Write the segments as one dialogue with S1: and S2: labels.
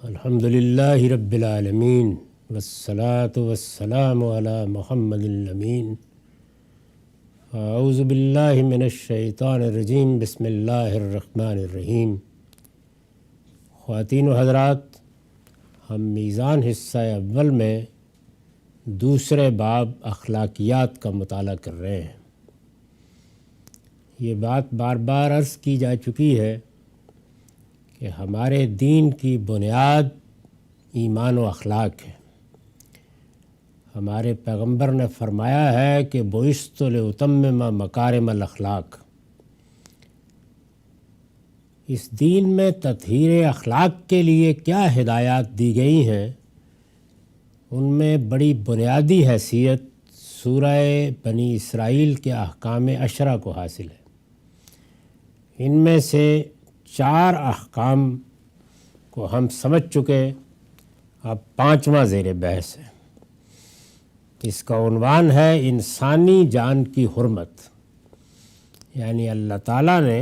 S1: الحمدللہ رب العالمین والصلاة والسلام علی محمد الامین۔ اعوذ باللہ من الشیطان الرجیم، بسم اللہ الرحمن الرحیم۔ خواتین و حضرات، ہم میزان حصہ اول میں دوسرے باب اخلاقیات کا مطالعہ کر رہے ہیں۔ یہ بات بار بار عرض کی جا چکی ہے کہ ہمارے دین کی بنیاد ایمان و اخلاق ہے۔ ہمارے پیغمبر نے فرمایا ہے کہ بعثت لأتمم مکارم الاخلاق۔ اس دین میں تطہیر اخلاق کے لیے کیا ہدایات دی گئی ہیں، ان میں بڑی بنیادی حیثیت سورہ بنی اسرائیل کے احکام 10 کو حاصل ہے۔ ان میں سے 4 احکام کو ہم سمجھ چکے، اب 5واں زیر بحث ہے۔ اس کا عنوان ہے انسانی جان کی حرمت۔ یعنی اللہ تعالیٰ نے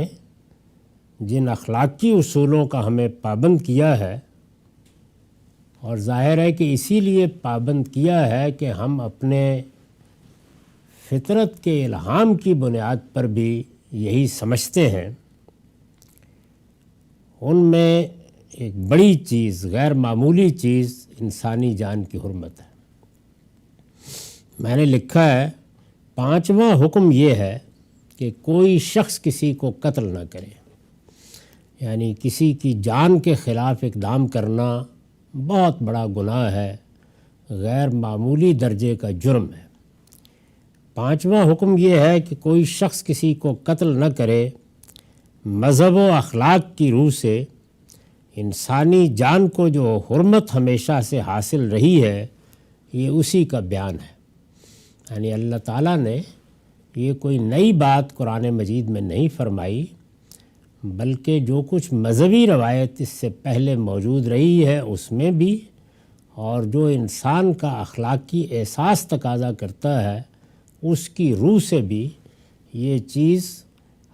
S1: جن اخلاقی اصولوں کا ہمیں پابند کیا ہے، اور ظاہر ہے کہ اسی لیے پابند کیا ہے کہ ہم اپنے فطرت کے الہام کی بنیاد پر بھی یہی سمجھتے ہیں، ان میں ایک بڑی چیز، غیر معمولی چیز انسانی جان کی حرمت ہے۔ میں نے لکھا ہے 5واں حکم یہ ہے کہ کوئی شخص کسی کو قتل نہ کرے۔ یعنی کسی کی جان کے خلاف اقدام کرنا بہت بڑا گناہ ہے، غیر معمولی درجے کا جرم ہے۔ 5واں حکم یہ ہے کہ کوئی شخص کسی کو قتل نہ کرے۔ مذہب و اخلاق کی روح سے انسانی جان کو جو حرمت ہمیشہ سے حاصل رہی ہے، یہ اسی کا بیان ہے۔ یعنی اللہ تعالیٰ نے یہ کوئی نئی بات قرآن مجید میں نہیں فرمائی، بلکہ جو کچھ مذہبی روایت اس سے پہلے موجود رہی ہے اس میں بھی، اور جو انسان کا اخلاقی احساس تقاضا کرتا ہے اس کی روح سے بھی یہ چیز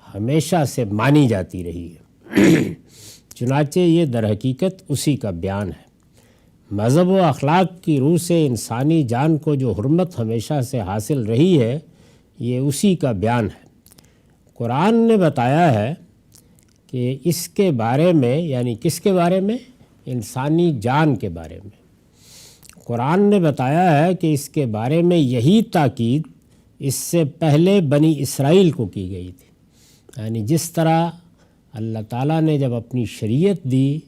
S1: ہمیشہ سے مانی جاتی رہی ہے۔ چنانچہ یہ در حقیقت اسی کا بیان ہے۔ مذہب و اخلاق کی روح سے انسانی جان کو جو حرمت ہمیشہ سے حاصل رہی ہے، یہ اسی کا بیان ہے۔ قرآن نے بتایا ہے کہ اس کے بارے میں، یعنی کس کے بارے میں؟ انسانی جان کے بارے میں۔ قرآن نے بتایا ہے کہ اس کے بارے میں یہی تاکید اس سے پہلے بنی اسرائیل کو کی گئی تھی۔ یعنی جس طرح اللہ تعالیٰ نے جب اپنی شریعت دی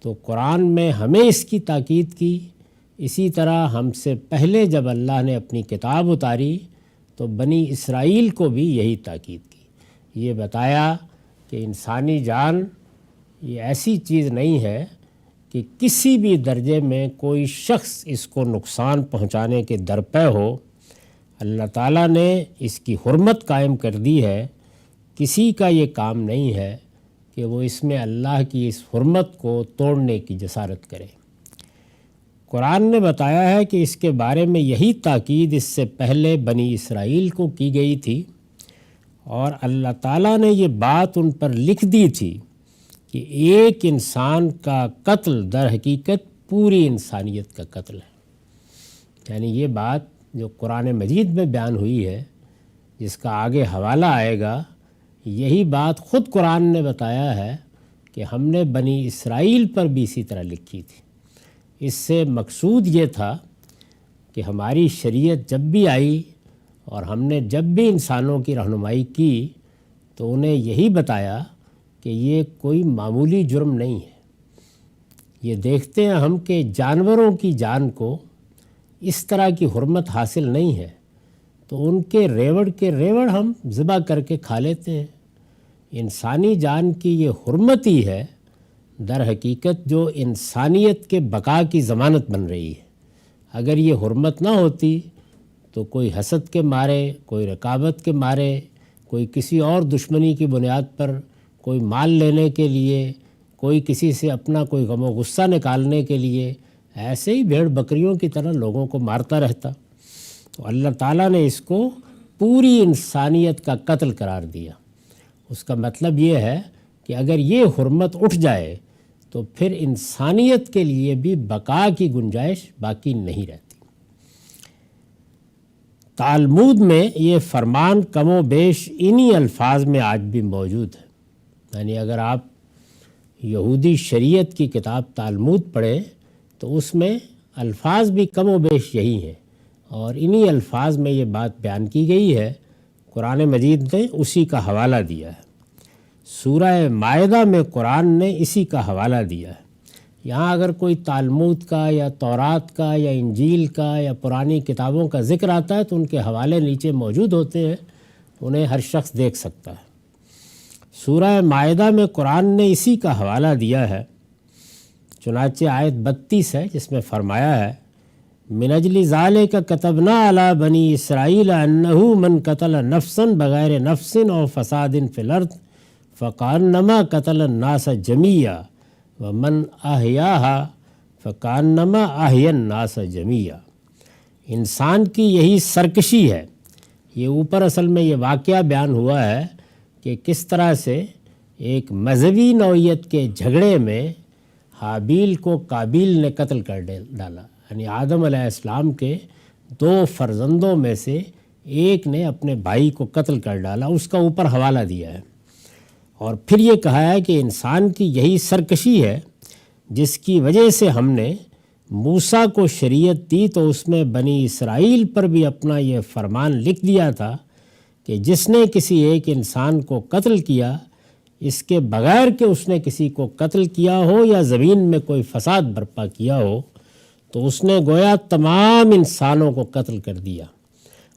S1: تو قرآن میں ہمیں اس کی تاکید کی، اسی طرح ہم سے پہلے جب اللہ نے اپنی کتاب اتاری تو بنی اسرائیل کو بھی یہی تاکید کی۔ یہ بتایا کہ انسانی جان یہ ایسی چیز نہیں ہے کہ کسی بھی درجے میں کوئی شخص اس کو نقصان پہنچانے کے درپے ہو۔ اللہ تعالیٰ نے اس کی حرمت قائم کر دی ہے۔ کسی کا یہ کام نہیں ہے کہ وہ اس میں اللہ کی اس حرمت کو توڑنے کی جسارت کرے۔ قرآن نے بتایا ہے کہ اس کے بارے میں یہی تاکید اس سے پہلے بنی اسرائیل کو کی گئی تھی، اور اللہ تعالیٰ نے یہ بات ان پر لکھ دی تھی کہ ایک انسان کا قتل در حقیقت پوری انسانیت کا قتل ہے۔ یعنی یہ بات جو قرآن مجید میں بیان ہوئی ہے، جس کا آگے حوالہ آئے گا، یہی بات خود قرآن نے بتایا ہے کہ ہم نے بنی اسرائیل پر بھی اسی طرح لکھی تھی۔ اس سے مقصود یہ تھا کہ ہماری شریعت جب بھی آئی اور ہم نے جب بھی انسانوں کی رہنمائی کی تو انہیں یہی بتایا کہ یہ کوئی معمولی جرم نہیں ہے۔ یہ دیکھتے ہیں ہم کہ جانوروں کی جان کو اس طرح کی حرمت حاصل نہیں ہے، تو ان کے ریوڑ ہم ذبح کر کے کھا لیتے ہیں۔ انسانی جان کی یہ حرمت ہی ہے در حقیقت جو انسانیت کے بقا کی ضمانت بن رہی ہے۔ اگر یہ حرمت نہ ہوتی تو کوئی حسد کے مارے، کوئی رقابت کے مارے، کوئی کسی اور دشمنی کی بنیاد پر، کوئی مال لینے کے لیے، کوئی کسی سے اپنا کوئی غم و غصہ نکالنے کے لیے ایسے ہی بھیڑ بکریوں کی طرح لوگوں کو مارتا رہتا۔ تو اللہ تعالیٰ نے اس کو پوری انسانیت کا قتل قرار دیا۔ اس کا مطلب یہ ہے کہ اگر یہ حرمت اٹھ جائے تو پھر انسانیت کے لیے بھی بقا کی گنجائش باقی نہیں رہتی۔ تالمود میں یہ فرمان کم و بیش انہی الفاظ میں آج بھی موجود ہے، یعنی اگر آپ یہودی شریعت کی کتاب تالمود پڑھیں تو اس میں الفاظ بھی کم و بیش یہی ہیں، اور انہی الفاظ میں یہ بات بیان کی گئی ہے۔ قرآن مجید نے اسی کا حوالہ دیا ہے، سورہ مائدہ میں قرآن نے اسی کا حوالہ دیا ہے۔ یہاں اگر کوئی تالمود کا یا تورات کا یا انجیل کا یا پرانی کتابوں کا ذکر آتا ہے تو ان کے حوالے نیچے موجود ہوتے ہیں، انہیں ہر شخص دیکھ سکتا ہے۔ سورہ مائدہ میں قرآن نے اسی کا حوالہ دیا ہے، چنانچہ آیت 32 ہے جس میں فرمایا ہے من اجل ذالک کتبنا علی بنی اسرائیل انہ من قتل نفسا بغیر نفس او فساد فی الارض فکانما قتل الناس جمیعا ومن احیاہا فکانما احیا الناس جمیعا۔ انسان کی یہی سرکشی ہے۔ یہ اوپر اصل میں یہ واقعہ بیان ہوا ہے کہ کس طرح سے ایک مذہبی نوعیت کے جھگڑے میں حابیل کو قابیل نے قتل کر ڈالا، یعنی آدم علیہ السلام کے 2 فرزندوں میں سے ایک نے اپنے بھائی کو قتل کر ڈالا، اس کا اوپر حوالہ دیا ہے۔ اور پھر یہ کہا ہے کہ انسان کی یہی سرکشی ہے جس کی وجہ سے ہم نے موسیٰ کو شریعت دی تو اس میں بنی اسرائیل پر بھی اپنا یہ فرمان لکھ دیا تھا کہ جس نے کسی ایک انسان کو قتل کیا، اس کے بغیر کہ اس نے کسی کو قتل کیا ہو یا زمین میں کوئی فساد برپا کیا ہو، تو اس نے گویا تمام انسانوں کو قتل کر دیا،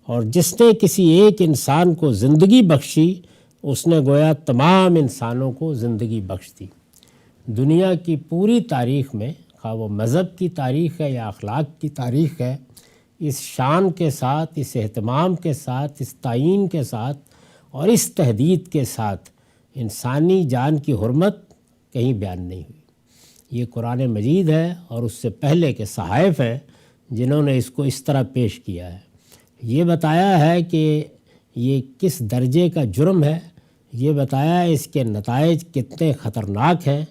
S1: اور جس نے کسی ایک انسان کو زندگی بخشی، اس نے گویا تمام انسانوں کو زندگی بخش دی۔ دنیا کی پوری تاریخ میں، خواہ وہ مذہب کی تاریخ ہے یا اخلاق کی تاریخ ہے، اس شان کے ساتھ، اس اہتمام کے ساتھ، اس تعین کے ساتھ اور اس تحدید کے ساتھ انسانی جان کی حرمت کہیں بیان نہیں ہوئی۔ یہ قرآن مجید ہے اور اس سے پہلے کے صحائف ہیں جنہوں نے اس کو اس طرح پیش کیا ہے۔ یہ بتایا ہے کہ یہ کس درجے کا جرم ہے، یہ بتایا ہے اس کے نتائج کتنے خطرناک ہیں،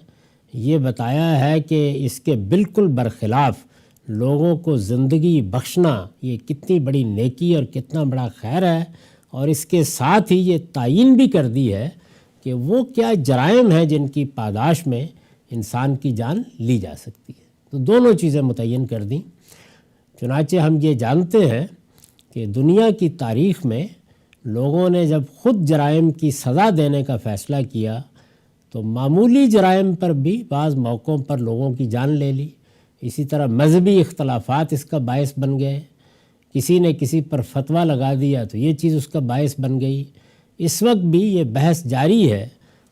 S1: یہ بتایا ہے کہ اس کے بالکل برخلاف لوگوں کو زندگی بخشنا یہ کتنی بڑی نیکی اور کتنا بڑا خیر ہے، اور اس کے ساتھ ہی یہ تعین بھی کر دی ہے کہ وہ کیا جرائم ہیں جن کی پاداش میں انسان کی جان لی جا سکتی ہے۔ تو دونوں چیزیں متعین کر دیں۔ چنانچہ ہم یہ جانتے ہیں کہ دنیا کی تاریخ میں لوگوں نے جب خود جرائم کی سزا دینے کا فیصلہ کیا تو معمولی جرائم پر بھی بعض موقعوں پر لوگوں کی جان لے لی۔ اسی طرح مذہبی اختلافات اس کا باعث بن گئے، کسی نے کسی پر فتویٰ لگا دیا تو یہ چیز اس کا باعث بن گئی۔ اس وقت بھی یہ بحث جاری ہے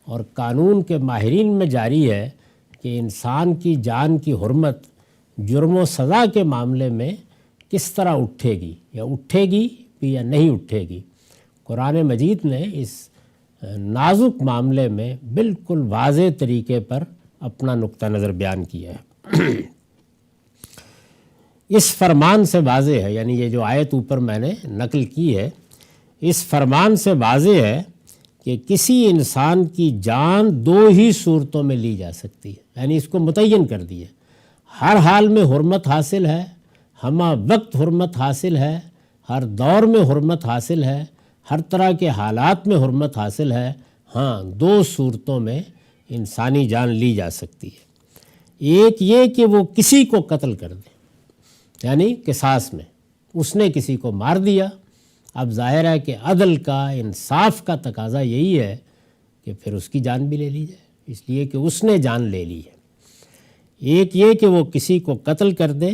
S1: اور قانون کے ماہرین میں جاری ہے کہ انسان کی جان کی حرمت جرم و سزا کے معاملے میں کس طرح اٹھے گی، یا اٹھے گی بھی یا نہیں اٹھے گی۔ قرآن مجید نے اس نازک معاملے میں بالکل واضح طریقے پر اپنا نقطہ نظر بیان کیا ہے۔ اس فرمان سے واضح ہے، یعنی یہ جو آیت اوپر میں نے نقل کی ہے، اس فرمان سے واضح ہے کہ کسی انسان کی جان 2 ہی صورتوں میں لی جا سکتی ہے، یعنی اس کو متعین کر دی ہے۔ ہر حال میں حرمت حاصل ہے، ہمہ وقت حرمت حاصل ہے، ہر دور میں حرمت حاصل ہے، ہر طرح کے حالات میں حرمت حاصل ہے۔ ہاں، 2 صورتوں میں انسانی جان لی جا سکتی ہے۔ ایک یہ کہ وہ کسی کو قتل کر دے، یعنی قصاص میں اس نے کسی کو مار دیا۔ اب ظاہر ہے کہ عدل کا، انصاف کا تقاضا یہی ہے کہ پھر اس کی جان بھی لے لی جائے، اس لیے کہ اس نے جان لے لی ہے۔ ایک یہ کہ وہ کسی کو قتل کر دے،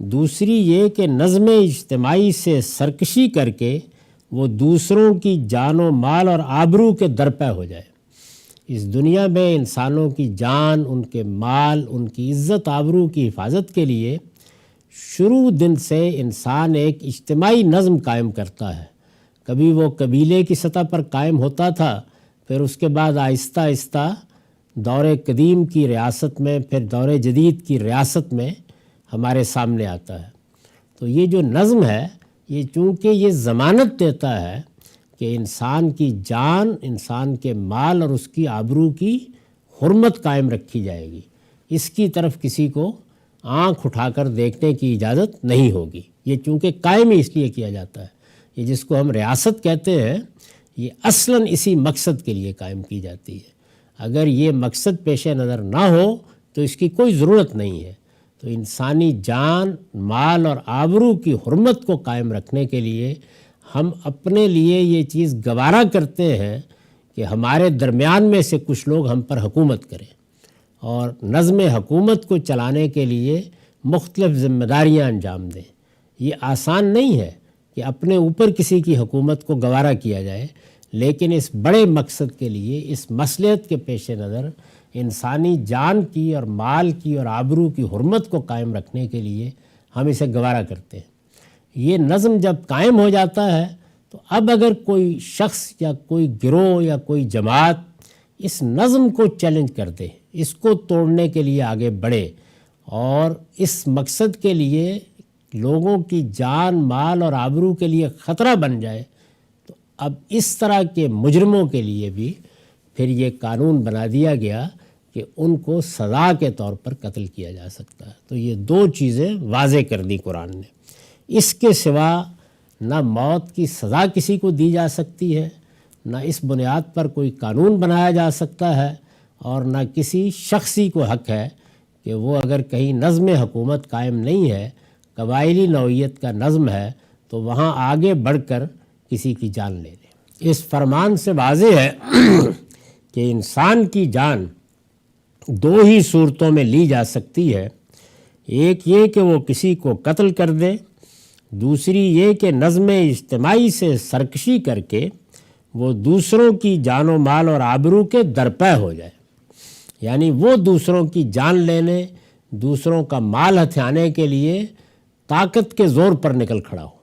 S1: دوسری یہ کہ نظم اجتماعی سے سرکشی کر کے وہ دوسروں کی جان و مال اور آبرو کے درپے ہو جائے۔ اس دنیا میں انسانوں کی جان، ان کے مال، ان کی عزت آبرو کی حفاظت کے لیے شروع دن سے انسان ایک اجتماعی نظم قائم کرتا ہے۔ کبھی وہ قبیلے کی سطح پر قائم ہوتا تھا، پھر اس کے بعد آہستہ آہستہ دور قدیم کی ریاست میں، پھر دور جدید کی ریاست میں ہمارے سامنے آتا ہے۔ تو یہ جو نظم ہے، یہ چونکہ یہ ضمانت دیتا ہے کہ انسان کی جان، انسان کے مال اور اس کی آبرو کی حرمت قائم رکھی جائے گی، اس کی طرف کسی کو آنکھ اٹھا کر دیکھنے کی اجازت نہیں ہوگی۔ یہ چونکہ قائم ہی اس لیے کیا جاتا ہے، یہ جس کو ہم ریاست کہتے ہیں، یہ اصلاً اسی مقصد کے لیے قائم کی جاتی ہے۔ اگر یہ مقصد پیش نظر نہ ہو تو اس کی کوئی ضرورت نہیں ہے۔ تو انسانی جان، مال اور آبرو کی حرمت کو قائم رکھنے کے لیے ہم اپنے لیے یہ چیز گوارا کرتے ہیں کہ ہمارے درمیان میں سے کچھ لوگ ہم پر حکومت کریں اور نظم حکومت کو چلانے کے لیے مختلف ذمہ داریاں انجام دیں۔ یہ آسان نہیں ہے کہ اپنے اوپر کسی کی حکومت کو گوارا کیا جائے، لیکن اس بڑے مقصد کے لیے، اس مصلحت کے پیش نظر انسانی جان کی اور مال کی اور آبرو کی حرمت کو قائم رکھنے کے لیے ہم اسے گوارا کرتے ہیں۔ یہ نظم جب قائم ہو جاتا ہے تو اب اگر کوئی شخص یا کوئی گروہ یا کوئی جماعت اس نظم کو چیلنج کر دے، اس کو توڑنے کے لیے آگے بڑھے اور اس مقصد کے لیے لوگوں کی جان، مال اور آبرو کے لیے خطرہ بن جائے، تو اب اس طرح کے مجرموں کے لیے بھی پھر یہ قانون بنا دیا گیا کہ ان کو سزا کے طور پر قتل کیا جا سکتا ہے۔ تو یہ دو چیزیں واضح کر دی قرآن نے۔ اس کے سوا نہ موت کی سزا کسی کو دی جا سکتی ہے، نہ اس بنیاد پر کوئی قانون بنایا جا سکتا ہے، اور نہ کسی شخصی کو حق ہے کہ وہ اگر کہیں نظم حکومت قائم نہیں ہے، قبائلی نوعیت کا نظم ہے، تو وہاں آگے بڑھ کر کسی کی جان لے لے۔ اس فرمان سے واضح ہے کہ انسان کی جان دو ہی صورتوں میں لی جا سکتی ہے، ایک یہ کہ وہ کسی کو قتل کر دے، دوسری یہ کہ نظم اجتماعی سے سرکشی کر کے وہ دوسروں کی جان و مال اور آبرو کے درپے ہو جائے، یعنی وہ دوسروں کی جان لینے، دوسروں کا مال ہتھیانے کے لیے طاقت کے زور پر نکل کھڑا ہو۔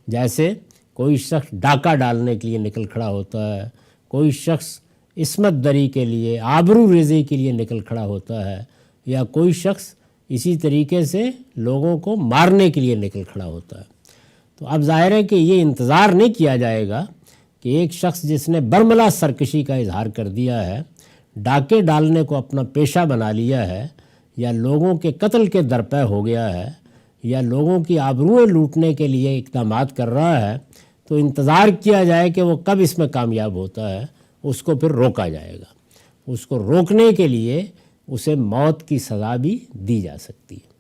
S1: جیسے کوئی شخص ڈاکہ ڈالنے کے لیے نکل کھڑا ہوتا ہے، کوئی شخص عصمت دری کے لیے، آبرو ریزی کے لیے نکل کھڑا ہوتا ہے، یا کوئی شخص اسی طریقے سے لوگوں کو مارنے کے لیے نکل کھڑا ہوتا ہے۔ تو اب ظاہر ہے کہ یہ انتظار نہیں کیا جائے گا کہ ایک شخص جس نے برملا سرکشی کا اظہار کر دیا ہے، ڈاکے ڈالنے کو اپنا پیشہ بنا لیا ہے، یا لوگوں کے قتل کے درپے ہو گیا ہے، یا لوگوں کی آبروئیں لوٹنے کے لیے اقدامات کر رہا ہے، تو انتظار کیا جائے کہ وہ کب اس میں کامیاب ہوتا ہے، اس کو پھر روکا جائے گا۔ اس کو روکنے کے لیے اسے موت کی سزا بھی دی جا سکتی ہے۔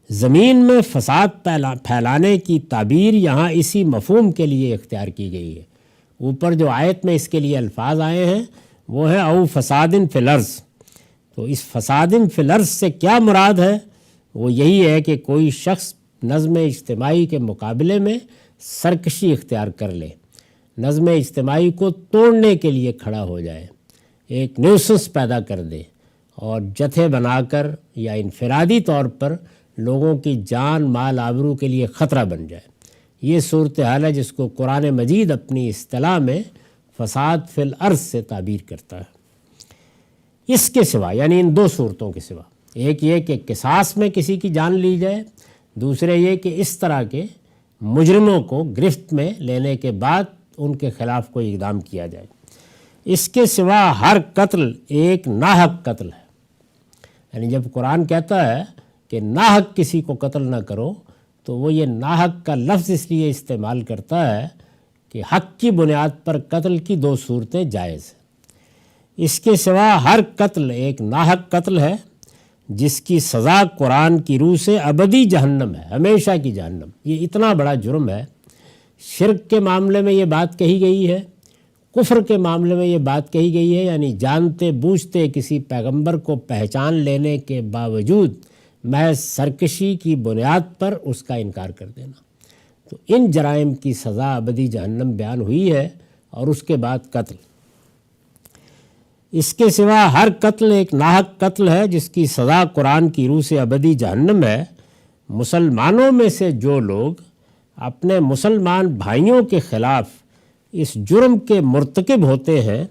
S1: زمین میں فساد پھیلانے کی تعبیر یہاں اسی مفہوم کے لیے اختیار کی گئی ہے۔ اوپر جو آیت میں اس کے لیے الفاظ آئے ہیں وہ ہے او فسادن فی الارض۔ تو اس فسادن فی الارض سے کیا مراد ہے؟ وہ یہی ہے کہ کوئی شخص نظم اجتماعی کے مقابلے میں سرکشی اختیار کر لے، نظم اجتماعی کو توڑنے کے لیے کھڑا ہو جائے، ایک نیوسنس پیدا کر دے اور جتھے بنا کر یا انفرادی طور پر لوگوں کی جان، مال، آبرو کے لیے خطرہ بن جائے۔ یہ صورتحال ہے جس کو قرآن مجید اپنی اصطلاح میں فساد فی الارض سے تعبیر کرتا ہے۔ اس کے سوا، یعنی ان دو صورتوں کے سوا، ایک یہ کہ قصاص میں کسی کی جان لی جائے، دوسرے یہ کہ اس طرح کے مجرموں کو گرفت میں لینے کے بعد ان کے خلاف کوئی اقدام کیا جائے۔ اس کے سوا ہر قتل ایک ناحق قتل ہے۔ یعنی جب قرآن کہتا ہے کہ ناحق کسی کو قتل نہ کرو، تو وہ یہ ناحق کا لفظ اس لیے استعمال کرتا ہے کہ حق کی بنیاد پر قتل کی دو صورتیں جائز ہیں۔ اس کے سوا ہر قتل ایک ناحق قتل ہے جس کی سزا قرآن کی روح سے ابدی جہنم ہے، ہمیشہ کی جہنم۔ یہ اتنا بڑا جرم ہے۔ شرک کے معاملے میں یہ بات کہی گئی ہے، کفر کے معاملے میں یہ بات کہی گئی ہے، یعنی جانتے بوجھتے کسی پیغمبر کو پہچان لینے کے باوجود محض سرکشی کی بنیاد پر اس کا انکار کر دینا۔ تو ان جرائم کی سزا ابدی جہنم بیان ہوئی ہے، اور اس کے بعد قتل۔ اس کے سوا ہر قتل ایک ناحق قتل ہے جس کی سزا قرآن کی روح سے ابدی جہنم ہے۔ مسلمانوں میں سے جو لوگ اپنے مسلمان بھائیوں کے خلاف اس جرم کے مرتکب ہوتے ہیں،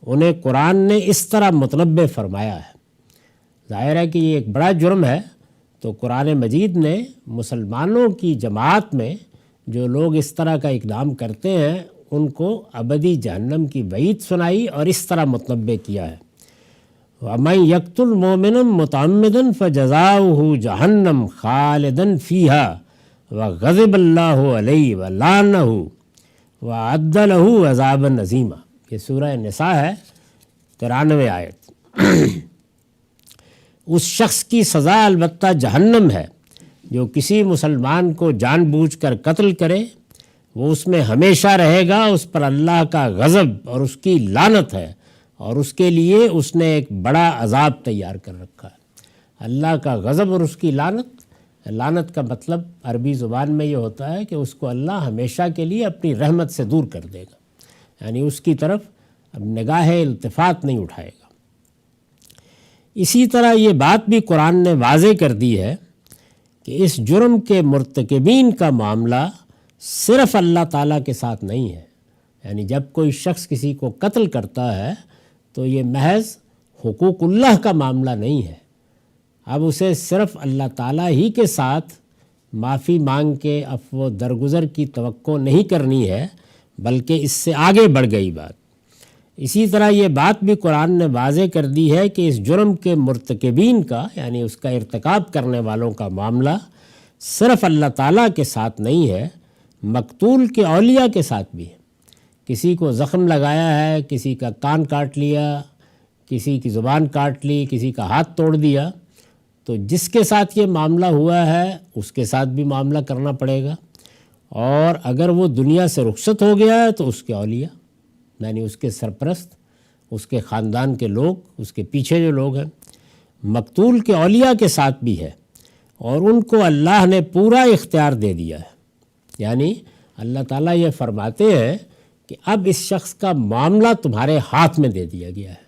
S1: انہیں قرآن نے اس طرح متنبہ فرمایا ہے۔ ظاہر ہے کہ یہ ایک بڑا جرم ہے، تو قرآن مجید نے مسلمانوں کی جماعت میں جو لوگ اس طرح کا اقدام کرتے ہیں ان کو ابدی جہنم کی وعید سنائی اور اس طرح متنبع کیا ہے، وَمَن يَقْتُلْ مُؤْمِنًا مُتَعَمِّدًا فَجَزَاؤُهُ جَهَنَّمُ خَالِدًا فِيهَا وَغَضِبَ اللَّهُ عَلَيْهِ وَلَعَنَهُ وَأَعَدَّ لَهُ عَذَابًا عَظِيمًا۔ یہ سورہ نساء ہے، 93 آیت۔ اس شخص کی سزا البتہ جہنم ہے جو کسی مسلمان کو جان بوجھ کر قتل کرے، وہ اس میں ہمیشہ رہے گا، اس پر اللہ کا غضب اور اس کی لعنت ہے، اور اس کے لیے اس نے ایک بڑا عذاب تیار کر رکھا ہے۔ اللہ کا غضب اور اس کی لعنت کا مطلب عربی زبان میں یہ ہوتا ہے کہ اس کو اللہ ہمیشہ کے لیے اپنی رحمت سے دور کر دے گا، یعنی اس کی طرف اب نگاہ التفات نہیں اٹھائے گا۔ اسی طرح یہ بات بھی قرآن نے واضح کر دی ہے کہ اس جرم کے مرتکبین کا معاملہ صرف اللہ تعالیٰ کے ساتھ نہیں ہے، یعنی جب کوئی شخص کسی کو قتل کرتا ہے تو یہ محض حقوق اللہ کا معاملہ نہیں ہے، اب اسے صرف اللہ تعالیٰ ہی کے ساتھ معافی مانگ کے عفو و درگزر کی توقع نہیں کرنی ہے، بلکہ اس سے آگے بڑھ گئی بات۔ اسی طرح یہ بات بھی قرآن نے واضح کر دی ہے کہ اس جرم کے مرتکبین کا، یعنی اس کا ارتکاب کرنے والوں کا معاملہ صرف اللہ تعالیٰ کے ساتھ نہیں ہے، مقتول کے اولیاء کے ساتھ بھی ہے۔ کسی کو زخم لگایا ہے، کسی کا کان کاٹ لیا، کسی کی زبان کاٹ لی، کسی کا ہاتھ توڑ دیا، تو جس کے ساتھ یہ معاملہ ہوا ہے اس کے ساتھ بھی معاملہ کرنا پڑے گا، اور اگر وہ دنیا سے رخصت ہو گیا ہے تو اس کے اولیاء، یعنی اس کے سرپرست، اس کے خاندان کے لوگ، اس کے پیچھے جو لوگ ہیں، مقتول کے اولیاء کے ساتھ بھی ہے، اور ان کو اللہ نے پورا اختیار دے دیا ہے۔ یعنی اللہ تعالیٰ یہ فرماتے ہیں کہ اب اس شخص کا معاملہ تمہارے ہاتھ میں دے دیا گیا ہے۔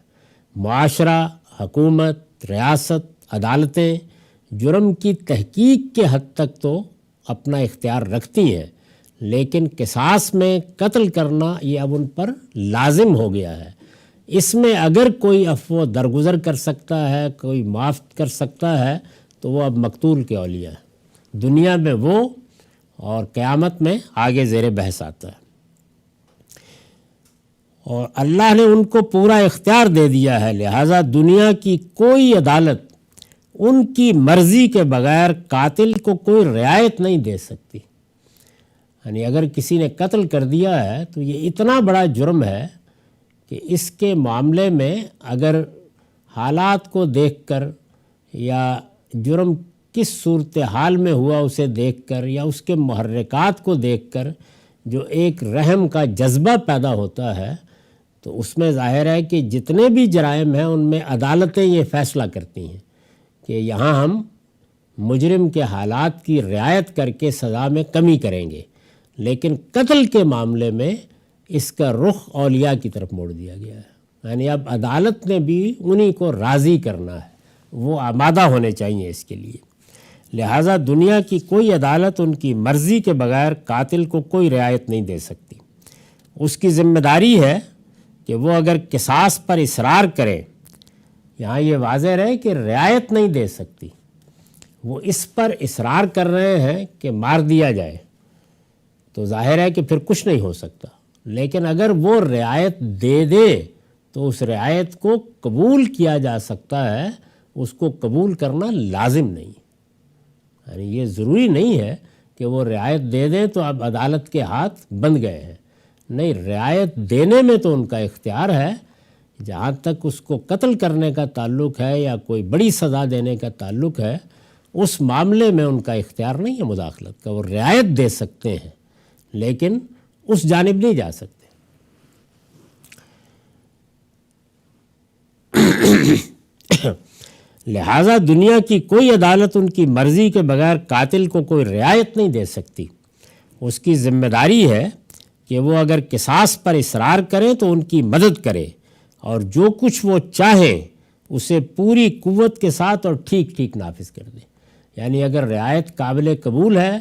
S1: معاشرہ، حکومت، ریاست، عدالتیں جرم کی تحقیق کے حد تک تو اپنا اختیار رکھتی ہیں، لیکن قصاص میں قتل کرنا یہ اب ان پر لازم ہو گیا ہے۔ اس میں اگر کوئی عفو درگزر کر سکتا ہے، کوئی معاف کر سکتا ہے، تو وہ اب مقتول کے اولیاء ہے، دنیا میں وہ، اور قیامت میں آگے زیر بحث آتا ہے۔ اور اللہ نے ان کو پورا اختیار دے دیا ہے، لہٰذا دنیا کی کوئی عدالت ان کی مرضی کے بغیر قاتل کو کوئی رعایت نہیں دے سکتی۔ یعنی اگر کسی نے قتل کر دیا ہے تو یہ اتنا بڑا جرم ہے کہ اس کے معاملے میں اگر حالات کو دیکھ کر یا جرم کس صورتحال میں ہوا اسے دیکھ کر یا اس کے محرکات کو دیکھ کر جو ایک رحم کا جذبہ پیدا ہوتا ہے، تو اس میں ظاہر ہے کہ جتنے بھی جرائم ہیں ان میں عدالتیں یہ فیصلہ کرتی ہیں کہ یہاں ہم مجرم کے حالات کی رعایت کر کے سزا میں کمی کریں گے، لیکن قتل کے معاملے میں اس کا رخ اولیاء کی طرف موڑ دیا گیا ہے۔ یعنی اب عدالت نے بھی انہی کو راضی کرنا ہے، وہ آمادہ ہونے چاہیے اس کے لیے، لہٰذا دنیا کی کوئی عدالت ان کی مرضی کے بغیر قاتل کو کوئی رعایت نہیں دے سکتی۔ اس کی ذمہ داری ہے کہ وہ اگر قصاص پر اصرار کریں، یہاں یہ واضح رہے کہ رعایت نہیں دے سکتی، وہ اس پر اصرار کر رہے ہیں کہ مار دیا جائے، تو ظاہر ہے کہ پھر کچھ نہیں ہو سکتا، لیکن اگر وہ رعایت دے دے تو اس رعایت کو قبول کیا جا سکتا ہے، اس کو قبول کرنا لازم نہیں، یعنی یہ ضروری نہیں ہے کہ وہ رعایت دے دیں تو اب عدالت کے ہاتھ بند گئے ہیں، نہیں، رعایت دینے میں تو ان کا اختیار ہے۔ جہاں تک اس کو قتل کرنے کا تعلق ہے یا کوئی بڑی سزا دینے کا تعلق ہے، اس معاملے میں ان کا اختیار نہیں ہے مداخلت کا، وہ رعایت دے سکتے ہیں لیکن اس جانب نہیں جا سکتے۔ لہٰذا دنیا کی کوئی عدالت ان کی مرضی کے بغیر قاتل کو کوئی رعایت نہیں دے سکتی۔ اس کی ذمہ داری ہے کہ وہ اگر قصاص پر اصرار کریں تو ان کی مدد کرے، اور جو کچھ وہ چاہیں اسے پوری قوت کے ساتھ اور ٹھیک ٹھیک نافذ کر دیں۔ یعنی اگر رعایت قابل قبول ہے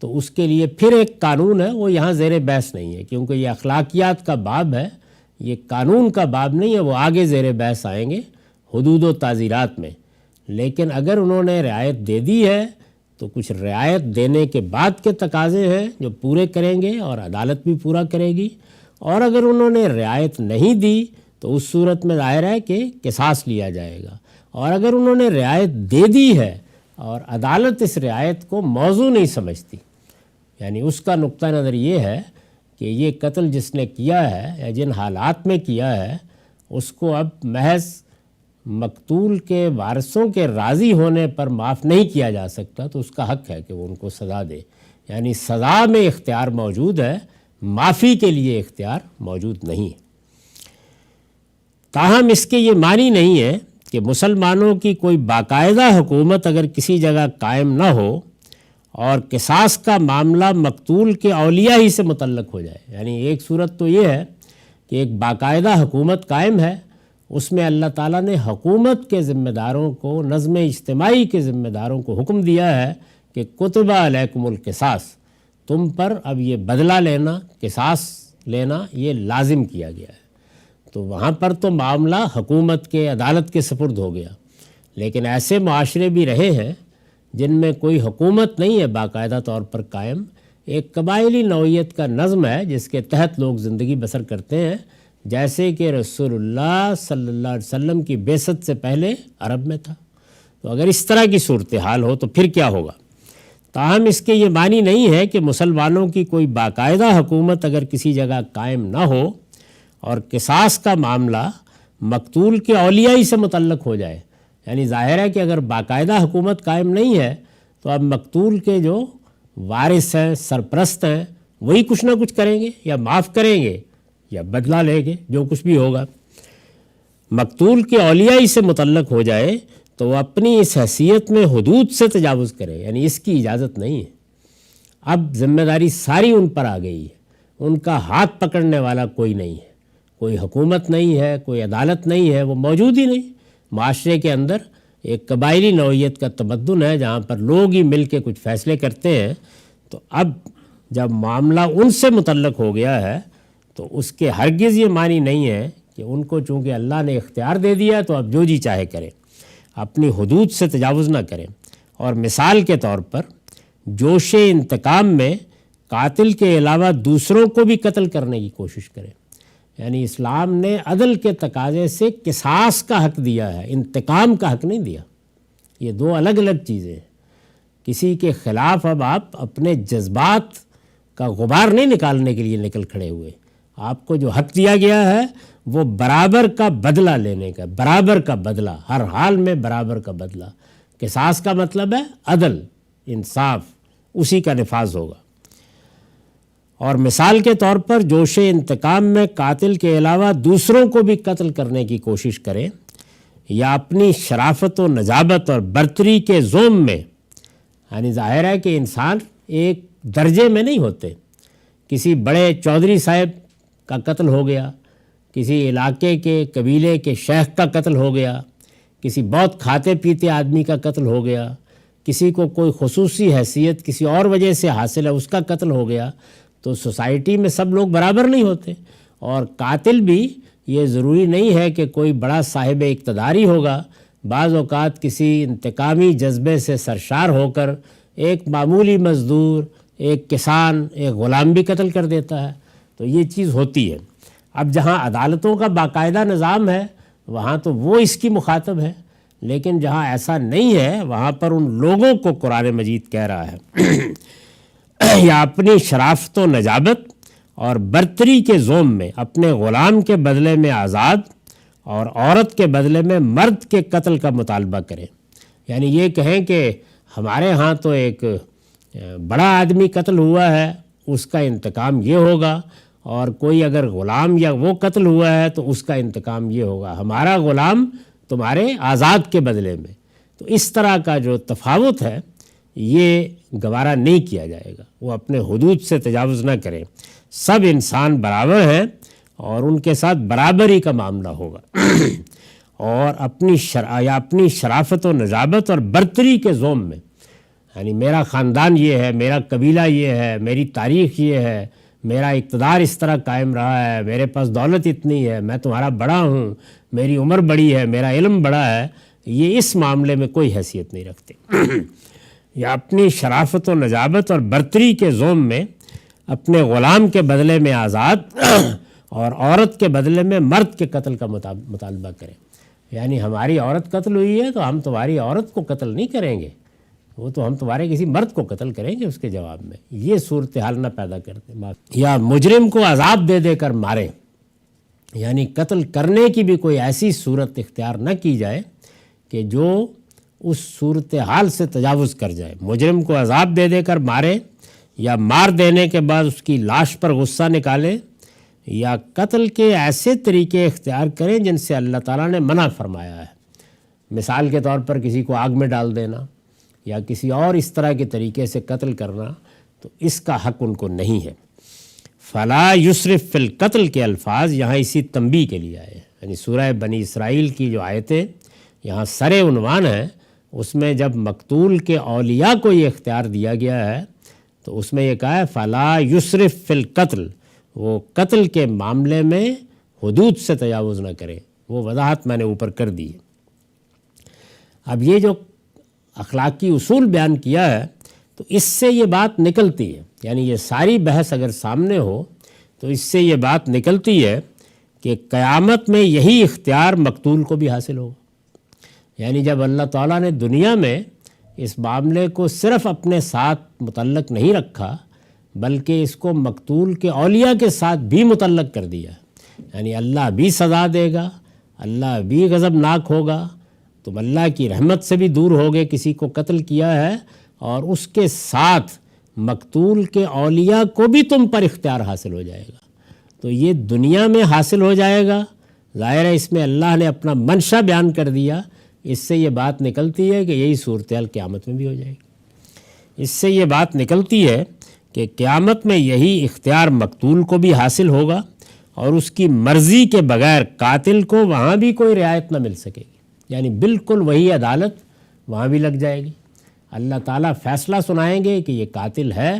S1: تو اس کے لیے پھر ایک قانون ہے، وہ یہاں زیر بحث نہیں ہے، کیونکہ یہ اخلاقیات کا باب ہے، یہ قانون کا باب نہیں ہے، وہ آگے زیر بحث آئیں گے حدود و تعزیرات میں۔ لیکن اگر انہوں نے رعایت دے دی ہے تو کچھ رعایت دینے کے بعد کے تقاضے ہیں جو پورے کریں گے اور عدالت بھی پورا کرے گی، اور اگر انہوں نے رعایت نہیں دی تو اس صورت میں ظاہر ہے کہ قصاص لیا جائے گا، اور اگر انہوں نے رعایت دے دی ہے اور عدالت اس رعایت کو موضوع نہیں سمجھتی، یعنی اس کا نقطہ نظر یہ ہے کہ یہ قتل جس نے کیا ہے یا جن حالات میں کیا ہے اس کو اب محض مقتول کے وارثوں کے راضی ہونے پر معاف نہیں کیا جا سکتا، تو اس کا حق ہے کہ وہ ان کو سزا دے، یعنی سزا میں اختیار موجود ہے، معافی کے لیے اختیار موجود نہیں ہے۔ تاہم اس کے یہ معنی نہیں ہے کہ مسلمانوں کی کوئی باقاعدہ حکومت اگر کسی جگہ قائم نہ ہو اور قصاص کا معاملہ مقتول کے اولیاء ہی سے متعلق ہو جائے، یعنی ایک صورت تو یہ ہے کہ ایک باقاعدہ حکومت قائم ہے، اس میں اللہ تعالیٰ نے حکومت کے ذمہ داروں کو، نظم اجتماعی کے ذمہ داروں کو حکم دیا ہے کہ کتب علیکم القصاص، تم پر اب یہ بدلہ لینا، قصاص لینا یہ لازم کیا گیا ہے۔ تو وہاں پر تو معاملہ حکومت کے، عدالت کے سپرد ہو گیا، لیکن ایسے معاشرے بھی رہے ہیں جن میں کوئی حکومت نہیں ہے باقاعدہ طور پر قائم، ایک قبائلی نوعیت کا نظم ہے جس کے تحت لوگ زندگی بسر کرتے ہیں، جیسے کہ رسول اللہ صلی اللہ علیہ وسلم کی بعثت سے پہلے عرب میں تھا۔ تو اگر اس طرح کی صورتحال ہو تو پھر کیا ہوگا؟ تاہم اس کے یہ معنی نہیں ہے کہ مسلمانوں کی کوئی باقاعدہ حکومت اگر کسی جگہ قائم نہ ہو اور قصاص کا معاملہ مقتول کے اولیاء ہی سے متعلق ہو جائے، یعنی ظاہر ہے کہ اگر باقاعدہ حکومت قائم نہیں ہے تو اب مقتول کے جو وارث ہیں، سرپرست ہیں، وہی کچھ نہ کچھ کریں گے، یا معاف کریں گے یا بدلہ لیں گے، جو کچھ بھی ہوگا۔ مقتول کے اولیاء ہی سے متعلق ہو جائے تو وہ اپنی اس حیثیت میں حدود سے تجاوز کرے، یعنی اس کی اجازت نہیں ہے۔ اب ذمہ داری ساری ان پر آ گئی ہے، ان کا ہاتھ پکڑنے والا کوئی نہیں ہے، کوئی حکومت نہیں ہے، کوئی عدالت نہیں ہے، وہ موجود ہی نہیں۔ معاشرے کے اندر ایک قبائلی نوعیت کا تمدن ہے جہاں پر لوگ ہی مل کے کچھ فیصلے کرتے ہیں، تو اب جب معاملہ ان سے متعلق ہو گیا ہے تو اس کے ہرگز یہ معنی نہیں ہے کہ ان کو چونکہ اللہ نے اختیار دے دیا تو اب جو جی چاہے کریں، اپنی حدود سے تجاوز نہ کریں۔ اور مثال کے طور پر جوش انتقام میں قاتل کے علاوہ دوسروں کو بھی قتل کرنے کی کوشش کریں، یعنی اسلام نے عدل کے تقاضے سے قصاص کا حق دیا ہے، انتقام کا حق نہیں دیا۔ یہ دو الگ الگ چیزیں ہیں۔ کسی کے خلاف اب آپ اپنے جذبات کا غبار نہیں نکالنے کے لیے نکل کھڑے ہوئے، آپ کو جو حق دیا گیا ہے وہ برابر کا بدلہ لینے کا، برابر کا بدلہ، ہر حال میں برابر کا بدلہ۔ قصاص کا مطلب ہے عدل، انصاف، اسی کا نفاذ ہوگا۔ اور مثال کے طور پر جوش انتقام میں قاتل کے علاوہ دوسروں کو بھی قتل کرنے کی کوشش کریں، یا اپنی شرافت و نجابت اور برتری کے زوم میں، یعنی ظاہر ہے کہ انسان ایک درجے میں نہیں ہوتے، کسی بڑے چودھری صاحب کا قتل ہو گیا، کسی علاقے کے قبیلے کے شیخ کا قتل ہو گیا، کسی بہت کھاتے پیتے آدمی کا قتل ہو گیا، کسی کو کوئی خصوصی حیثیت کسی اور وجہ سے حاصل ہے اس کا قتل ہو گیا، تو سوسائٹی میں سب لوگ برابر نہیں ہوتے۔ اور قاتل بھی یہ ضروری نہیں ہے کہ کوئی بڑا صاحب اقتداری ہوگا، بعض اوقات کسی انتقامی جذبے سے سرشار ہو کر ایک معمولی مزدور، ایک کسان، ایک غلام بھی قتل کر دیتا ہے، تو یہ چیز ہوتی ہے۔ اب جہاں عدالتوں کا باقاعدہ نظام ہے وہاں تو وہ اس کی مخاطب ہے، لیکن جہاں ایسا نہیں ہے وہاں پر ان لوگوں کو قرآن مجید کہہ رہا ہے یا اپنی شرافت و نجابت اور برتری کے زوم میں اپنے غلام کے بدلے میں آزاد اور عورت کے بدلے میں مرد کے قتل کا مطالبہ کریں، یعنی یہ کہیں کہ ہمارے ہاں تو ایک بڑا آدمی قتل ہوا ہے، اس کا انتقام یہ ہوگا، اور کوئی اگر غلام یا وہ قتل ہوا ہے تو اس کا انتقام یہ ہوگا، ہمارا غلام تمہارے آزاد کے بدلے میں۔ تو اس طرح کا جو تفاوت ہے یہ گوارا نہیں کیا جائے گا، وہ اپنے حدود سے تجاوز نہ کریں۔ سب انسان برابر ہیں اور ان کے ساتھ برابری کا معاملہ ہوگا اور اپنی شرافت و نجابت اور برتری کے زوم میں، یعنی میرا خاندان یہ ہے، میرا قبیلہ یہ ہے، میری تاریخ یہ ہے، میرا اقتدار اس طرح قائم رہا ہے، میرے پاس دولت اتنی ہے، میں تمہارا بڑا ہوں، میری عمر بڑی ہے، میرا علم بڑا ہے، یہ اس معاملے میں کوئی حیثیت نہیں رکھتے۔ یا اپنی شرافت و نجابت اور برتری کے زوم میں اپنے غلام کے بدلے میں آزاد اور عورت کے بدلے میں مرد کے قتل کا مطالبہ کریں. یعنی ہماری عورت قتل ہوئی ہے تو ہم تمہاری عورت کو قتل نہیں کریں گے، وہ تو ہم تمہارے کسی مرد کو قتل کریں گے اس کے جواب میں. یہ صورتحال نہ پیدا کرتے. یا مجرم کو عذاب دے دے کر ماریں، یعنی قتل کرنے کی بھی کوئی ایسی صورت اختیار نہ کی جائے کہ جو اس صورتحال سے تجاوز کر جائے. مجرم کو عذاب دے دے کر مارے، یا مار دینے کے بعد اس کی لاش پر غصہ نکالے، یا قتل کے ایسے طریقے اختیار کریں جن سے اللہ تعالیٰ نے منع فرمایا ہے. مثال کے طور پر کسی کو آگ میں ڈال دینا یا کسی اور اس طرح کے طریقے سے قتل کرنا، تو اس کا حق ان کو نہیں ہے. فلا یسرف فی القتل کے الفاظ یہاں اسی تنبیہ کے لیے آئے ہیں. یعنی سورہ بنی اسرائیل کی جو آیتیں یہاں سر عنوان ہیں، اس میں جب مقتول کے اولیاء کو یہ اختیار دیا گیا ہے تو اس میں یہ کہا ہے فلا یسرف فی القتل، وہ قتل کے معاملے میں حدود سے تجاوز نہ کرے. وہ وضاحت میں نے اوپر کر دی ہے. اب یہ جو اخلاقی اصول بیان کیا ہے تو اس سے یہ بات نکلتی ہے، یعنی یہ ساری بحث اگر سامنے ہو تو اس سے یہ بات نکلتی ہے کہ قیامت میں یہی اختیار مقتول کو بھی حاصل ہوگا. یعنی جب اللہ تعالیٰ نے دنیا میں اس معاملے کو صرف اپنے ساتھ متعلق نہیں رکھا بلکہ اس کو مقتول کے اولیاء کے ساتھ بھی متعلق کر دیا، یعنی اللہ بھی سزا دے گا، اللہ بھی غضبناک ہوگا، تم اللہ کی رحمت سے بھی دور ہوگے کسی کو قتل کیا ہے، اور اس کے ساتھ مقتول کے اولیاء کو بھی تم پر اختیار حاصل ہو جائے گا. تو یہ دنیا میں حاصل ہو جائے گا. ظاہر ہے اس میں اللہ نے اپنا منشا بیان کر دیا. اس سے یہ بات نکلتی ہے کہ یہی صورتحال قیامت میں بھی ہو جائے گی. اس سے یہ بات نکلتی ہے کہ قیامت میں یہی اختیار مقتول کو بھی حاصل ہوگا، اور اس کی مرضی کے بغیر قاتل کو وہاں بھی کوئی رعایت نہ مل سکے گی. یعنی بالکل وہی عدالت وہاں بھی لگ جائے گی. اللہ تعالیٰ فیصلہ سنائیں گے کہ یہ قاتل ہے،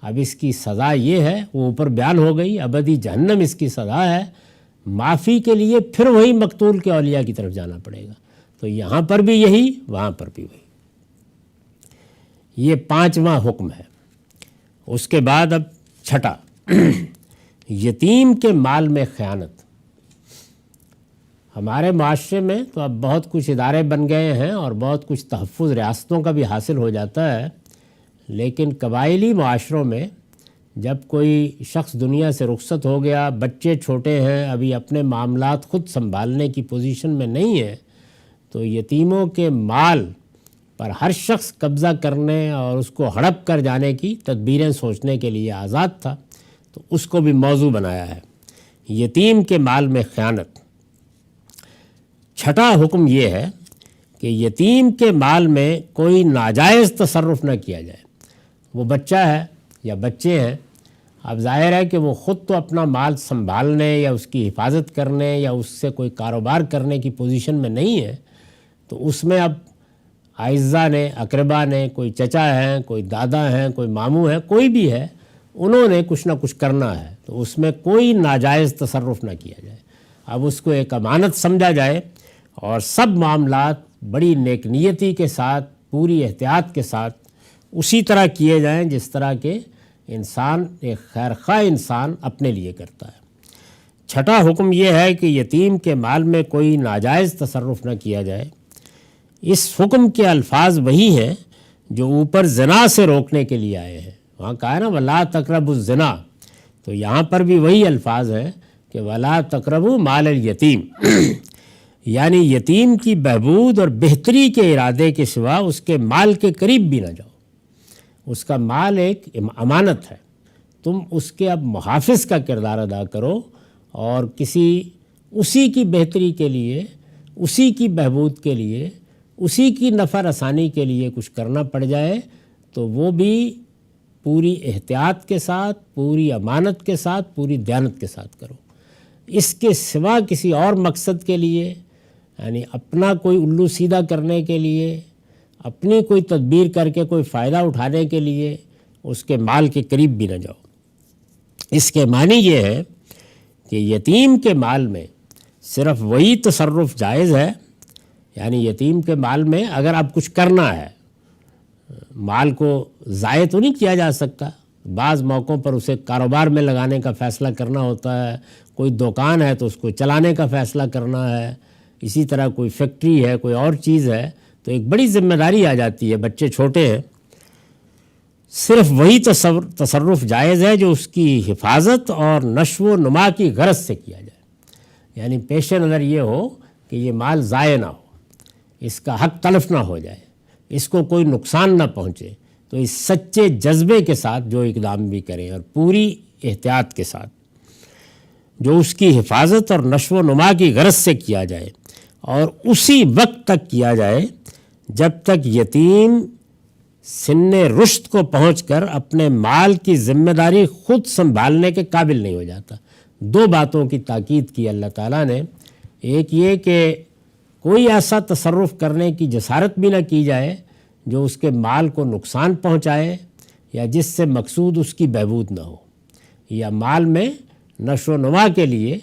S1: اب اس کی سزا یہ ہے، وہ اوپر بیان ہو گئی، ابدی جہنم اس کی سزا ہے. معافی کے لیے پھر وہی مقتول کے اولیاء کی طرف جانا پڑے گا. تو یہاں پر بھی یہی، وہاں پر بھی وہی. یہ 5واں حکم ہے. اس کے بعد اب 6، یتیم کے مال میں خیانت. ہمارے معاشرے میں تو اب بہت کچھ ادارے بن گئے ہیں اور بہت کچھ تحفظ ریاستوں کا بھی حاصل ہو جاتا ہے، لیکن قبائلی معاشروں میں جب کوئی شخص دنیا سے رخصت ہو گیا، بچے چھوٹے ہیں، ابھی اپنے معاملات خود سنبھالنے کی پوزیشن میں نہیں ہے، تو یتیموں کے مال پر ہر شخص قبضہ کرنے اور اس کو ہڑپ کر جانے کی تدبیریں سوچنے کے لیے آزاد تھا. تو اس کو بھی موضوع بنایا ہے، یتیم کے مال میں خیانت. 6واں حکم یہ ہے کہ یتیم کے مال میں کوئی ناجائز تصرف نہ کیا جائے. وہ بچہ ہے یا بچے ہیں، اب ظاہر ہے کہ وہ خود تو اپنا مال سنبھالنے یا اس کی حفاظت کرنے یا اس سے کوئی کاروبار کرنے کی پوزیشن میں نہیں ہے، تو اس میں اب اعزاء نے، اقربا نے، کوئی چچا ہیں، کوئی دادا ہیں، کوئی ماموں ہیں، کوئی بھی ہے، انہوں نے کچھ نہ کچھ کرنا ہے، تو اس میں کوئی ناجائز تصرف نہ کیا جائے. اب اس کو ایک امانت سمجھا جائے اور سب معاملات بڑی نیک نیتی کے ساتھ، پوری احتیاط کے ساتھ اسی طرح کیے جائیں جس طرح کے انسان، ایک خیر خواہ انسان اپنے لیے کرتا ہے. 6واں حکم یہ ہے کہ یتیم کے مال میں کوئی ناجائز تصرف نہ کیا جائے. اس حکم کے الفاظ وہی ہیں جو اوپر زنا سے روکنے کے لیے آئے ہیں. وہاں کہا ہے نا وَلَا تَقْرَبُوا الزِّنَا، تو یہاں پر بھی وہی الفاظ ہیں کہ وَلَا تَقْرَبُوا مَالَ الْيَتِيمِ، یعنی یتیم کی بہبود اور بہتری کے ارادے کے سوا اس کے مال کے قریب بھی نہ جاؤ. اس کا مال ایک امانت ہے، تم اس کے اب محافظ کا کردار ادا کرو، اور اسی کی بہتری کے لیے، اسی کی بہبود کے لیے، اسی کی نفع رسانی کے لیے کچھ کرنا پڑ جائے تو وہ بھی پوری احتیاط کے ساتھ، پوری امانت کے ساتھ، پوری دیانت کے ساتھ کرو. اس کے سوا کسی اور مقصد کے لیے، یعنی اپنا کوئی الو سیدھا کرنے کے لیے، اپنی کوئی تدبیر کر کے کوئی فائدہ اٹھانے کے لیے اس کے مال کے قریب بھی نہ جاؤ. اس کے معنی یہ ہے کہ یتیم کے مال میں صرف وہی تصرف جائز ہے، یعنی یتیم کے مال میں اگر اب کچھ کرنا ہے، مال کو ضائع تو نہیں کیا جا سکتا، بعض موقعوں پر اسے کاروبار میں لگانے کا فیصلہ کرنا ہوتا ہے، کوئی دکان ہے تو اس کو چلانے کا فیصلہ کرنا ہے، اسی طرح کوئی فیکٹری ہے، کوئی اور چیز ہے، تو ایک بڑی ذمہ داری آ جاتی ہے، بچے چھوٹے ہیں، صرف وہی تصرف جائز ہے جو اس کی حفاظت اور نشو و نما کی غرض سے کیا جائے، یعنی پیش نظر یہ ہو کہ یہ مال ضائع نہ ہو، اس کا حق تلف نہ ہو جائے، اس کو کوئی نقصان نہ پہنچے، تو اس سچے جذبے کے ساتھ جو اقدام بھی کریں اور پوری احتیاط کے ساتھ جو اس کی حفاظت اور نشو و نما کی غرض سے کیا جائے، اور اسی وقت تک کیا جائے جب تک یتیم سن رشد کو پہنچ کر اپنے مال کی ذمہ داری خود سنبھالنے کے قابل نہیں ہو جاتا۔ دو باتوں کی تاکید کی اللہ تعالیٰ نے، ایک یہ کہ کوئی ایسا تصرف کرنے کی جسارت بھی نہ کی جائے جو اس کے مال کو نقصان پہنچائے یا جس سے مقصود اس کی بہبود نہ ہو، یا مال میں نشو و نما کے لیے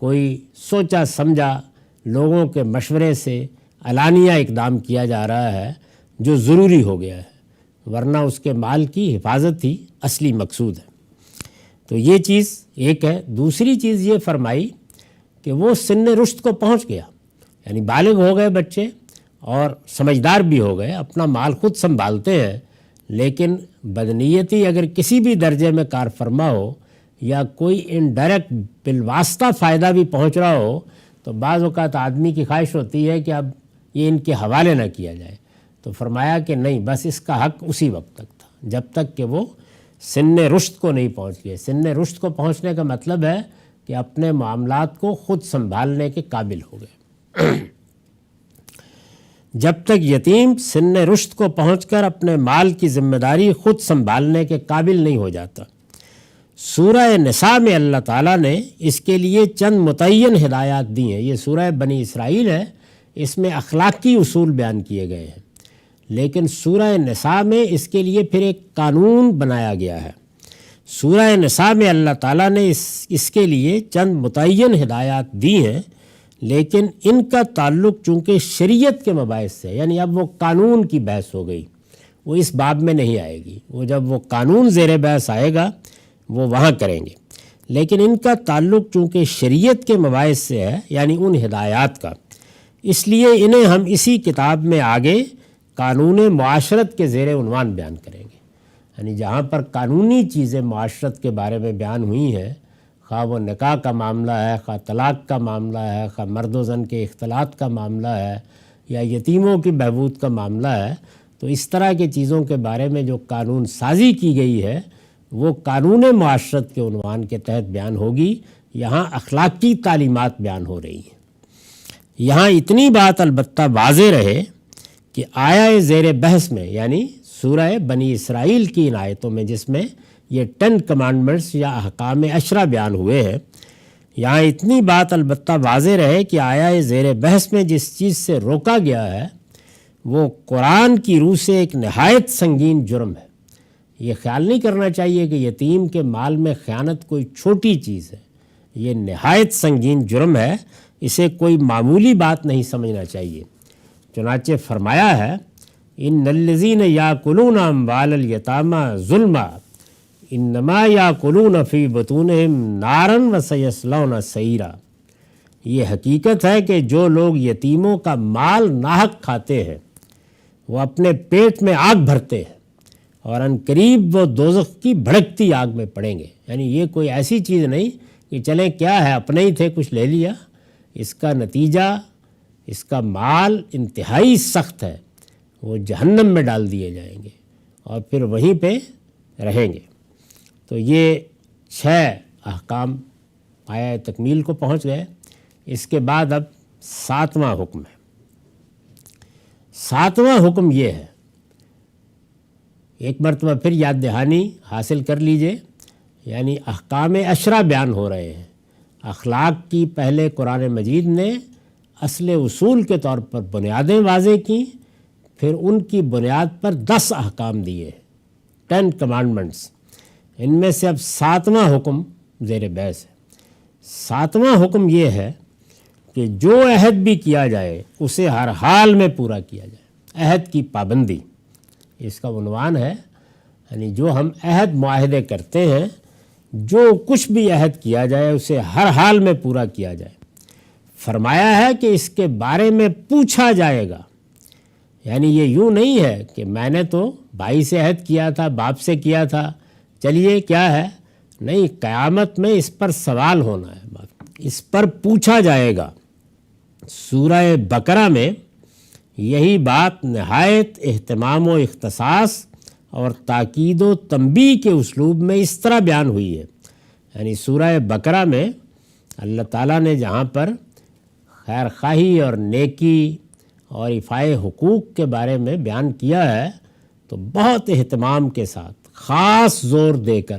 S1: کوئی سوچا سمجھا لوگوں کے مشورے سے علانیہ اقدام کیا جا رہا ہے جو ضروری ہو گیا ہے، ورنہ اس کے مال کی حفاظت ہی اصلی مقصود ہے۔ تو یہ چیز ایک ہے۔ دوسری چیز یہ فرمائی کہ وہ سن رشد کو پہنچ گیا، یعنی بالغ ہو گئے بچے اور سمجھدار بھی ہو گئے، اپنا مال خود سنبھالتے ہیں، لیکن بدنیتی اگر کسی بھی درجے میں کار فرما ہو یا کوئی انڈائریکٹ بالواسطہ فائدہ بھی پہنچ رہا ہو تو بعض اوقات آدمی کی خواہش ہوتی ہے کہ اب یہ ان کے حوالے نہ کیا جائے، تو فرمایا کہ نہیں، بس اس کا حق اسی وقت تک تھا جب تک کہ وہ سن رشد کو نہیں پہنچ گئے۔ سن رشد کو پہنچنے کا مطلب ہے کہ اپنے معاملات کو خود سنبھالنے کے قابل ہو گئے۔ جب تک یتیم سن رشد کو پہنچ کر اپنے مال کی ذمہ داری خود سنبھالنے کے قابل نہیں ہو جاتا۔ سورہ نساء میں اللہ تعالیٰ نے اس کے لیے چند متعین ہدایات دی ہیں۔ یہ سورہ بنی اسرائیل ہے، اس میں اخلاقی اصول بیان کیے گئے ہیں، لیکن سورہ نساء میں اس کے لیے پھر ایک قانون بنایا گیا ہے۔ سورہ نساء میں اللہ تعالیٰ نے اس کے لیے چند متعین ہدایات دی ہیں، لیکن ان کا تعلق چونکہ شریعت کے مباحث سے، یعنی اب وہ قانون کی بحث ہو گئی، وہ اس باب میں نہیں آئے گی، وہ جب وہ قانون زیر بحث آئے گا وہ وہاں کریں گے، لیکن ان کا تعلق چونکہ شریعت کے مباحث سے ہے، یعنی ان ہدایات کا، اس لیے انہیں ہم اسی کتاب میں آگے قانون معاشرت کے زیر عنوان بیان کریں گے۔ یعنی جہاں پر قانونی چیزیں معاشرت کے بارے میں بیان ہوئی ہیں، خواہ وہ نکاح کا معاملہ ہے، خواہ طلاق کا معاملہ ہے، خواہ مرد و زن کے اختلاط کا معاملہ ہے، یا یتیموں کی بہبود کا معاملہ ہے، تو اس طرح کی چیزوں کے بارے میں جو قانون سازی کی گئی ہے وہ قانون معاشرت کے عنوان کے تحت بیان ہوگی۔ یہاں اخلاقی تعلیمات بیان ہو رہی ہیں۔ یہاں اتنی بات البتہ واضح رہے کہ آیا زیر بحث میں، یعنی سورہ بنی اسرائیل کی ان آیتوں میں جس میں یہ 10 کمانڈمنٹس یا احکام 10 بیان ہوئے ہیں، یہاں اتنی بات البتہ واضح رہے کہ آیا زیر بحث میں جس چیز سے روکا گیا ہے وہ قرآن کی روح سے ایک نہایت سنگین جرم ہے۔ یہ خیال نہیں کرنا چاہیے کہ یتیم کے مال میں خیانت کوئی چھوٹی چیز ہے، یہ نہایت سنگین جرم ہے، اسے کوئی معمولی بات نہیں سمجھنا چاہیے۔ چنانچہ فرمایا ہے، ان الذین یاکلون اموال الیتامی ظلما انما یاکلون فی بطونہم نارا وسیصلون سعیرا۔ یہ حقیقت ہے کہ جو لوگ یتیموں کا مال ناحق کھاتے ہیں وہ اپنے پیٹ میں آگ بھرتے ہیں، اور ان قریب وہ دوزخ کی بھڑکتی آگ میں پڑیں گے۔ یعنی یہ کوئی ایسی چیز نہیں کہ چلیں کیا ہے، اپنے ہی تھے کچھ لے لیا، اس کا نتیجہ، اس کا مال انتہائی سخت ہے، وہ جہنم میں ڈال دیے جائیں گے اور پھر وہیں پہ رہیں گے۔ تو یہ 6 احکام آیا تکمیل کو پہنچ گئے۔ اس کے بعد اب 7واں حکم ہے۔ 7واں حکم یہ ہے، ایک مرتبہ پھر یاد دہانی حاصل کر لیجئے، یعنی احکام 10 بیان ہو رہے ہیں۔ اخلاق کی پہلے قرآن مجید نے اصل اصول کے طور پر بنیادیں واضح کیں، پھر ان کی بنیاد پر 10 احکام دیے، 10 کمانڈمنٹس۔ ان میں سے اب 7واں حکم زیر بحث ہے۔ 7واں حکم یہ ہے کہ جو عہد بھی کیا جائے اسے ہر حال میں پورا کیا جائے، عہد کی پابندی۔ اس کا عنوان ہے، یعنی جو ہم عہد معاہدے کرتے ہیں، جو کچھ بھی عہد کیا جائے اسے ہر حال میں پورا کیا جائے۔ فرمایا ہے کہ اس کے بارے میں پوچھا جائے گا، یعنی یہ یوں نہیں ہے کہ میں نے تو بھائی سے عہد کیا تھا، باپ سے کیا تھا، چلیے کیا ہے، نہیں، قیامت میں اس پر سوال ہونا ہے، اس پر پوچھا جائے گا۔ سورہ بقرہ میں یہی بات نہایت اہتمام و اختصاص اور تاکید و تنبیہ کے اسلوب میں اس طرح بیان ہوئی ہے، یعنی سورہ بقرہ میں اللہ تعالیٰ نے جہاں پر خیر خواہی اور نیکی اور ایفائے حقوق کے بارے میں بیان کیا ہے تو بہت اہتمام کے ساتھ، خاص زور دے کر،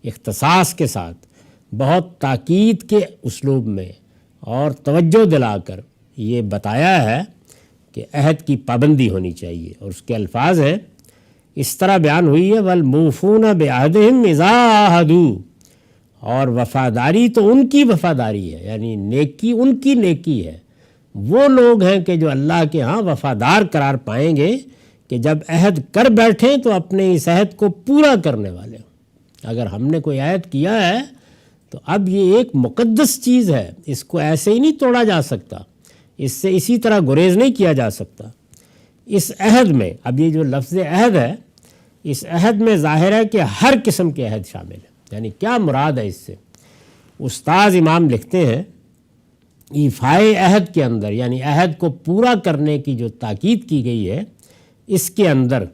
S1: اختصاص کے ساتھ، بہت تاکید کے اسلوب میں اور توجہ دلا کر یہ بتایا ہے کہ عہد کی پابندی ہونی چاہیے، اور اس کے الفاظ ہیں، اس طرح بیان ہوئی ہے، وَالْمُوفُونَ بِعَهْدِهِمْ إِذَا عَاهَدُوا، اور وفاداری تو ان کی وفاداری ہے، یعنی نیکی ان کی نیکی ہے۔ وہ لوگ ہیں کہ جو اللہ کے ہاں وفادار قرار پائیں گے کہ جب عہد کر بیٹھیں تو اپنے اس عہد کو پورا کرنے والے ہوں۔ اگر ہم نے کوئی عہد کیا ہے تو اب یہ ایک مقدس چیز ہے، اس کو ایسے ہی نہیں توڑا جا سکتا، اس سے اسی طرح گریز نہیں کیا جا سکتا۔ اس عہد میں، اب یہ جو لفظ عہد ہے، اس عہد میں ظاہر ہے کہ ہر قسم کے عہد شامل ہیں، یعنی کیا مراد ہے اس سے؟ استاذ امام لکھتے ہیں، ایفائے عہد کے اندر، یعنی عہد کو پورا کرنے کی جو تاکید کی گئی ہے، اس کے اندر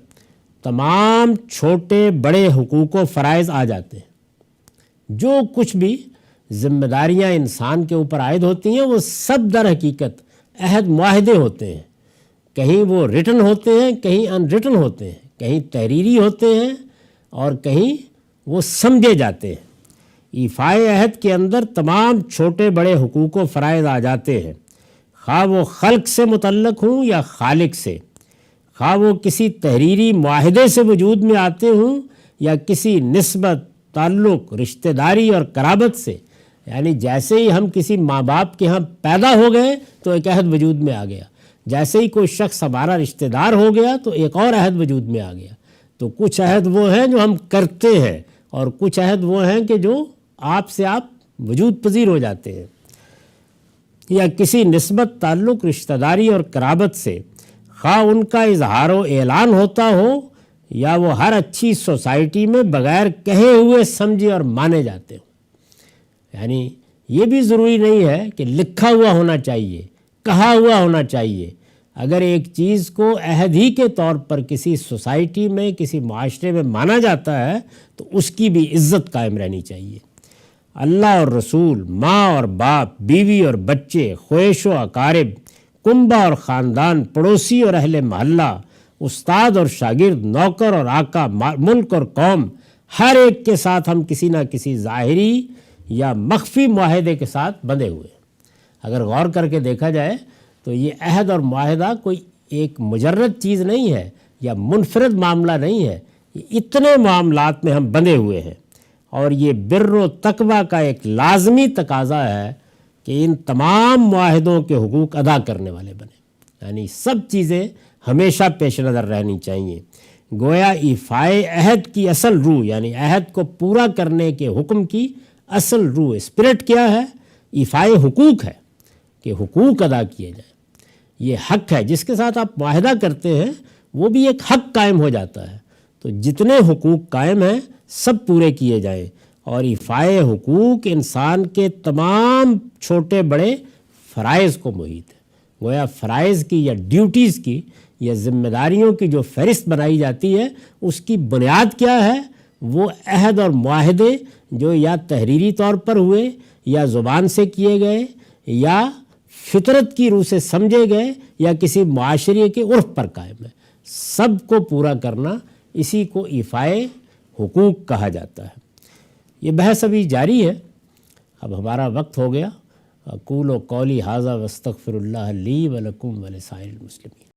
S1: تمام چھوٹے بڑے حقوق و فرائض آ جاتے ہیں۔ جو کچھ بھی ذمہ داریاں انسان کے اوپر عائد ہوتی ہیں وہ سب در حقیقت عہد معاہدے ہوتے ہیں، کہیں وہ ریٹن ہوتے ہیں، کہیں ان ریٹن ہوتے ہیں، کہیں تحریری ہوتے ہیں اور کہیں وہ سمجھے جاتے ہیں۔ ایفائے عہد کے اندر تمام چھوٹے بڑے حقوق و فرائض آ جاتے ہیں، خواہ وہ خلق سے متعلق ہوں یا خالق سے، خواہ وہ کسی تحریری معاہدے سے وجود میں آتے ہوں یا کسی نسبت، تعلق، رشتہ داری اور قرابت سے، یعنی جیسے ہی ہم کسی ماں باپ کے ہاں پیدا ہو گئے تو ایک عہد وجود میں آ گیا، جیسے ہی کوئی شخص ہمارا رشتہ دار ہو گیا تو ایک اور عہد وجود میں آ گیا۔ تو کچھ عہد وہ ہیں جو ہم کرتے ہیں اور کچھ عہد وہ ہیں کہ جو آپ سے آپ وجود پذیر ہو جاتے ہیں، یا کسی نسبت، تعلق، رشتہ داری اور قرابت سے، خواہ ان کا اظہار و اعلان ہوتا ہو یا وہ ہر اچھی سوسائٹی میں بغیر کہے ہوئے سمجھے اور مانے جاتے ہوں۔ یعنی یہ بھی ضروری نہیں ہے کہ لکھا ہوا ہونا چاہیے، کہا ہوا ہونا چاہیے۔ اگر ایک چیز کو عہد ہی کے طور پر کسی سوسائٹی میں، کسی معاشرے میں مانا جاتا ہے تو اس کی بھی عزت قائم رہنی چاہیے۔ اللہ اور رسول، ماں اور باپ، بیوی اور بچے، خویش و اقارب، کنبہ اور خاندان، پڑوسی اور اہل محلہ، استاد اور شاگرد، نوکر اور آقا، ملک اور قوم، ہر ایک کے ساتھ ہم کسی نہ کسی ظاہری یا مخفی معاہدے کے ساتھ بندھے ہوئے ہیں۔ اگر غور کر کے دیکھا جائے تو یہ عہد اور معاہدہ کوئی ایک مجرد چیز نہیں ہے یا منفرد معاملہ نہیں ہے، یہ اتنے معاملات میں ہم بندھے ہوئے ہیں، اور یہ بر و تقوی کا ایک لازمی تقاضا ہے کہ ان تمام معاہدوں کے حقوق ادا کرنے والے بنیں، یعنی سب چیزیں ہمیشہ پیش نظر رہنی چاہیے۔ گویا ایفائے عہد کی اصل روح، یعنی عہد کو پورا کرنے کے حکم کی اصل روح، اسپرٹ کیا ہے؟ ایفائے حقوق ہے، کہ حقوق ادا کیے جائیں۔ یہ حق ہے، جس کے ساتھ آپ معاہدہ کرتے ہیں وہ بھی ایک حق قائم ہو جاتا ہے، تو جتنے حقوق قائم ہیں سب پورے کیے جائیں، اور ایفائے حقوق انسان کے تمام چھوٹے بڑے فرائض کو محیط ہے۔ گویا فرائض کی یا ڈیوٹیز کی یا ذمہ داریوں کی جو فہرست بنائی جاتی ہے، اس کی بنیاد کیا ہے؟ وہ عہد اور معاہدے جو یا تحریری طور پر ہوئے، یا زبان سے کیے گئے، یا فطرت کی روح سے سمجھے گئے، یا کسی معاشرے کے عرف پر قائم ہے، سب کو پورا کرنا، اسی کو ایفائے حقوق کہا جاتا ہے۔ یہ بحث ابھی جاری ہے، اب ہمارا وقت ہو گیا۔ اقول قولی ھذا واستغفر اللہ لی ولکم ولسائر المسلمین۔